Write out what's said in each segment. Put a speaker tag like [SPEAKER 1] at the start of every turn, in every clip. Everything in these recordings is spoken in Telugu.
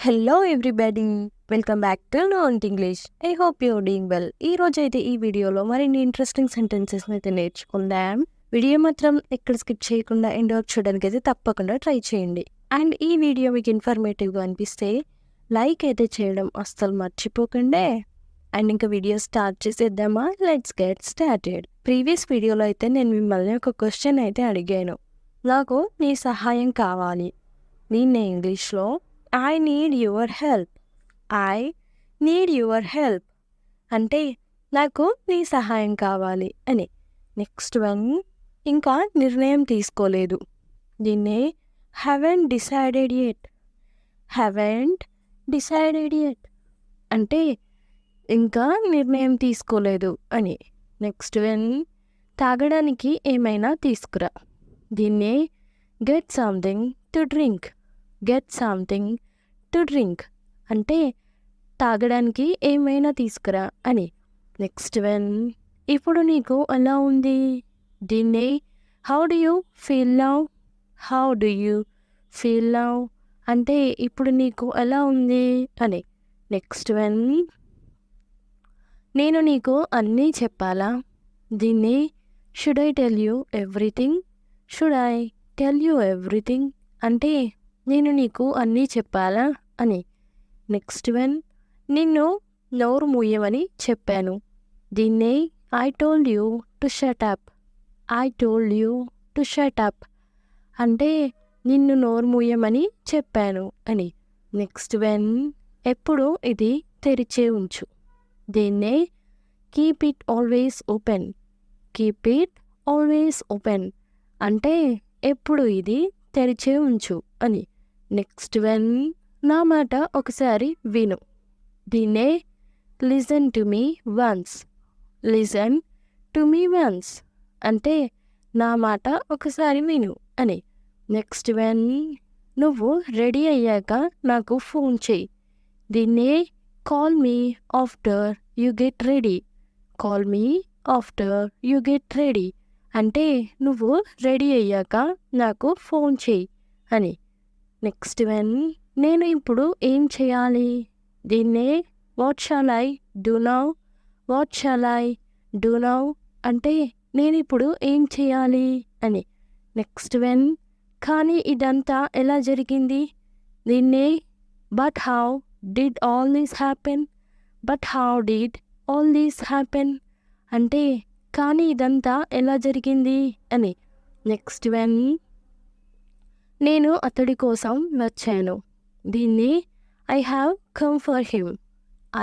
[SPEAKER 1] Hello everybody, welcome back to నోంట్ English. I hope you're doing well. ఈ రోజు అయితే ఈ వీడియోలో మరిన్ని ఇంట్రెస్టింగ్ సెంటెన్సెస్ని అయితే నేర్చుకుందాం. వీడియో మాత్రం ఎక్కడ స్కిప్ చేయకుండా ఎండ్ వరకు చూడడానికి అయితే తప్పకుండా ట్రై చేయండి. అండ్ ఈ వీడియో మీకు ఇన్ఫర్మేటివ్గా అనిపిస్తే లైక్ అయితే చేయడం అస్సలు మర్చిపోకండి. అండ్ ఇంకా వీడియో స్టార్ట్ చేసేద్దామా? Let's get started. ప్రీవియస్ వీడియోలో అయితే నేను మిమ్మల్ని ఒక క్వశ్చన్ అయితే అడిగాను. నాకు నీ సహాయం కావాలి. దీన్నే ఇంగ్లీష్లో I need your help. I need your help అంటే నాకు నీ సహాయం కావాలి అని. నెక్స్ట్ వన్, ఇంకా నిర్ణయం తీసుకోలేదు. దీన్నే haven't decided yet. Haven't decided yet అంటే ఇంకా నిర్ణయం తీసుకోలేదు అని. నెక్స్ట్ వన్, తాగడానికి ఏమైనా తీసుకురా. దీన్నే get something to drink. Get something to drink అంటే తాగడానికి ఏమైనా తీసుకురా అని. నెక్స్ట్ వన్, ఇప్పుడు నీకు ఎలా ఉంది. దీన్నే how do you feel now. How do you feel now అంటే ఇప్పుడు నీకు ఎలా ఉంది అని. నెక్స్ట్ వన్, నేను నీకు అన్నీ చెప్పాలా. దీన్ని should I tell you everything. Should I tell you everything అంటే నేను నీకు అన్నీ చెప్పాలా అని. నెక్స్ట్ వన్, నిన్ను నోరు మూయమని చెప్పాను. దీన్నే I told you to shut up. I told you to shut up అంటే నిన్ను నోరు మూయమని చెప్పాను అని. నెక్స్ట్ వన్, ఎప్పుడు ఇది తెరిచే ఉంచు. దీన్నే keep it always open. Keep it always open అంటే ఎప్పుడు ఇది తెరిచే ఉంచు అని. నెక్స్ట్ వన్, నా మాట ఒకసారి విను. దీన్నే listen to me once. Listen to me once అంటే నా మాట ఒకసారి విను అని. నెక్స్ట్ వన్, నువ్వు రెడీ అయ్యాక నాకు ఫోన్ చేయి. దీన్నే call me after you get ready. Call me after you get ready అంటే నువ్వు రెడీ అయ్యాక నాకు ఫోన్ చేయి అని. నెక్స్ట్ వన్, నేను ఇప్పుడు ఏం చేయాలి. దీన్నే what shall I do now. What shall I do now అంటే నేను ఇప్పుడు ఏం చేయాలి అని. నెక్స్ట్ వన్, కానీ ఇదంతా ఎలా జరిగింది. దీన్నే but how did all these happen. But how did all these happen అంటే కానీ ఇదంతా ఎలా జరిగింది అని. నెక్స్ట్ వన్, నేను అతడి కోసం వచ్చాను. దీన్ని I have come for him.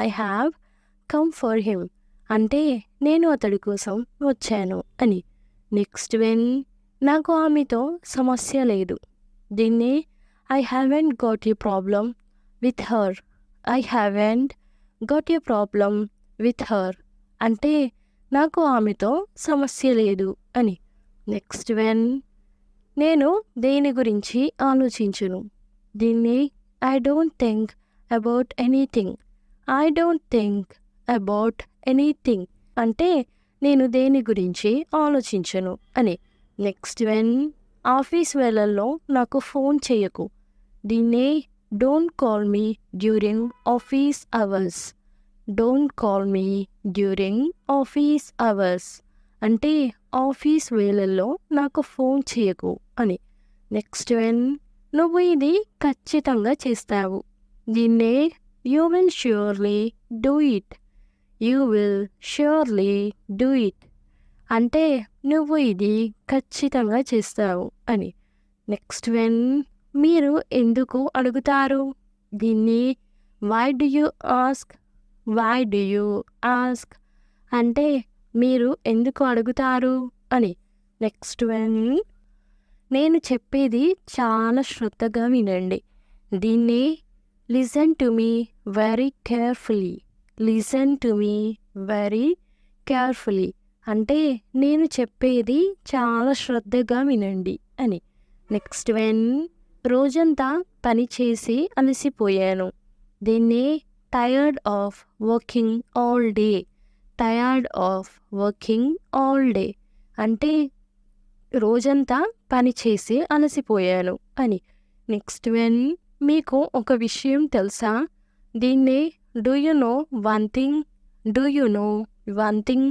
[SPEAKER 1] I have come for him అంటే నేను అతడి కోసం వచ్చాను అని. నెక్స్ట్ వన్, నాకు ఆమెతో సమస్య లేదు. దీన్ని I haven't got a problem with her. I haven't got a problem with her అంటే నాకు ఆమెతో సమస్య లేదు అని. నెక్స్ట్ వన్, నేను దేని గురించి ఆలోచించును. దీన్ని I don't think about anything. I don't think about anything అంటే నేను దేని గురించి ఆలోచించను అని. నెక్స్ట్ వన్, ఆఫీస్ వేళల్లో నాకు ఫోన్ చేయకు. దీన్నే don't call me during office hours. Don't call me during office hours అంటే ఆఫీస్ వేళల్లో నాకు ఫోన్ చేయకు అని. నెక్స్ట్ వన్, నువ్వు ఇది ఖచ్చితంగా చేస్తావు. దీన్నే you will surely do it. You will surely do it అంటే నువ్వు ఇది ఖచ్చితంగా చేస్తావు అని. నెక్స్ట్ వన్, మీరు ఎందుకు అడుగుతారు. దీన్ని why do you ask. Why do you ask అంటే మీరు ఎందుకు అడుగుతారు అని. నెక్స్ట్ వన్, నేను చెప్పేది చాలా శ్రద్ధగా వినండి. దీన్ని listen to me very carefully. Listen to me very carefully అంటే నేను చెప్పేది చాలా శ్రద్ధగా వినండి అని. నెక్స్ట్ వన్, రోజంతా పని చేసి అలసిపోయాను. దీన్ని tired of working all day. Tired of working all day అంటే రోజంతా పని చేసి అలసిపోయాను అని. నెక్స్ట్ వన్, మీకు ఒక విషయం తెలుసా? దీన్నే do you know one thing? Do you know one thing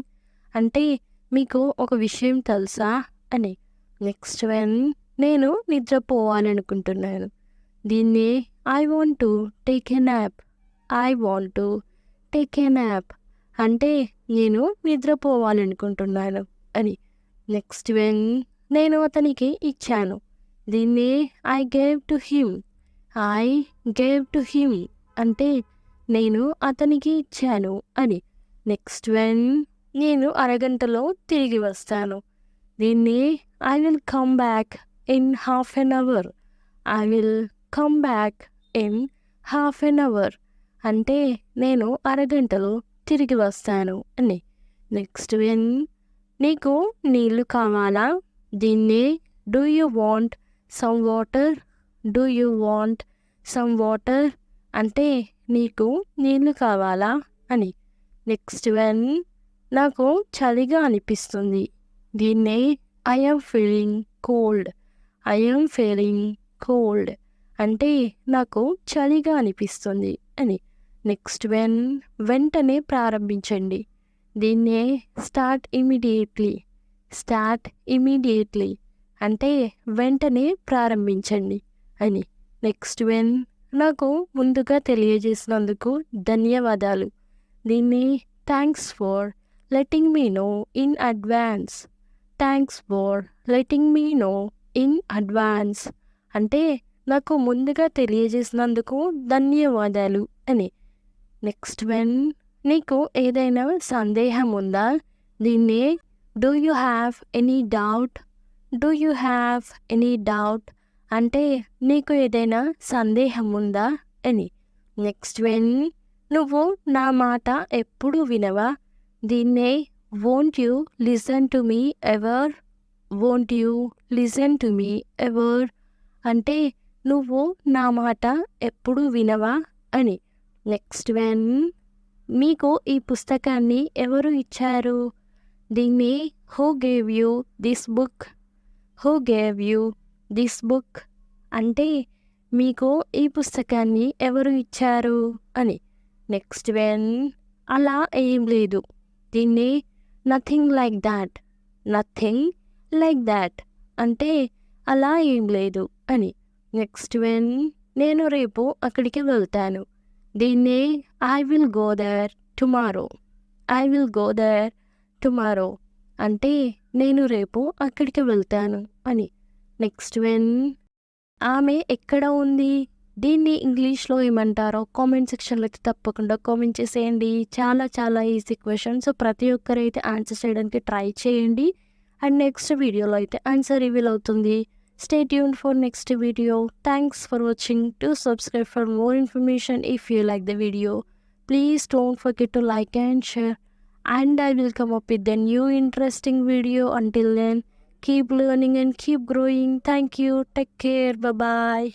[SPEAKER 1] అంటే మీకు ఒక విషయం తెలుసా అని. నెక్స్ట్ వన్, నేను నిద్రపోవాలనుకుంటున్నాను. దీన్నే I want to take a nap. I want to take a nap అంటే నేను నిద్రపోవాలనుకుంటున్నాను అని. నెక్స్ట్ వన్, నేను అతనికి ఇచ్చాను. దీన్ని I gave to him. I gave to him అంటే నేను అతనికి ఇచ్చాను అని. నెక్స్ట్ వన్, నేను అరగంటలో తిరిగి వస్తాను. దీన్ని I will come back in half an hour. I will come back in half an hour అంటే నేను అరగంటలో తిరిగి వస్తాను అని. నెక్స్ట్ వన్, నీకు నీళ్ళు కావాలా? దీన్ని do you want some water. Do you want some water అంటే నీకు నీళ్ళు కావాలా అని. నెక్స్ట్ వన్, నాకు చలిగా అనిపిస్తుంది. దీన్నే I am feeling cold. I am feeling cold అంటే నాకు చలిగా అనిపిస్తుంది అని. నెక్స్ట్ వన్, వెంటనే ప్రారంభించండి. దీన్నే స్టార్ట్ ఇమీడియట్లీ. స్టార్ట్ ఇమీడియట్లీ అంటే వెంటనే ప్రారంభించండి అని. నెక్స్ట్ వన్, నాకు ముందుగా తెలియజేసినందుకు ధన్యవాదాలు. దీన్ని thanks for letting me know in advance. Thanks for letting me know in advance అంటే నాకు ముందుగా తెలియజేసినందుకు ధన్యవాదాలు అని. నెక్స్ట్ వన్, నీకు ఏదైనా సందేహం ఉందా? దీన్ని do you have any doubt. Do you have any doubt అంటే నీకు ఏదైనా సందేహం ఉందా అని. నెక్స్ట్ వన్, నువ్వు నా మాట ఎప్పుడు వినవా? దీన్నే won't you listen to me ever. Won't you listen to me ever అంటే నువ్వు నా మాట ఎప్పుడు వినవా అని. నెక్స్ట్ వన్, మీకు ఈ పుస్తకాన్ని ఎవరు ఇచ్చారు? దీన్ని who gave you this book. Who gave you this book అంటే మీకు ఈ పుస్తకాన్ని ఎవరు ఇచ్చారు అని. నెక్స్ట్ వన్, అలా ఏం లేదు. దీన్ని nothing like that. Nothing like that అంటే అలా ఏం లేదు అని. నెక్స్ట్ వన్, నేను రేపు అక్కడికి వెళ్తాను. దీన్నే I will go there tomorrow. I will go there tomorrow అంటే నేను రేపు అక్కడికి వెళ్తాను అని. నెక్స్ట్ వన్, ఆమె ఎక్కడ ఉంది? దీన్ని ఇంగ్లీష్లో ఏమంటారో కామెంట్ సెక్షన్లో అయితే తప్పకుండా కామెంట్ చేసేయండి. చాలా చాలా ఈజీ క్వశ్చన్. సో ప్రతి ఒక్కరైతే ఆన్సర్ చేయడానికి ట్రై చేయండి. అండ్ నెక్స్ట్ వీడియోలో అయితే ఆన్సర్ రివీల్ అవుతుంది. Stay tuned for next video. Thanks for watching. Do subscribe for more information if you like the video. Please don't forget to like and share. And I will come up with a new interesting video. Until then, keep learning and keep growing. Thank you. Take care. Bye bye.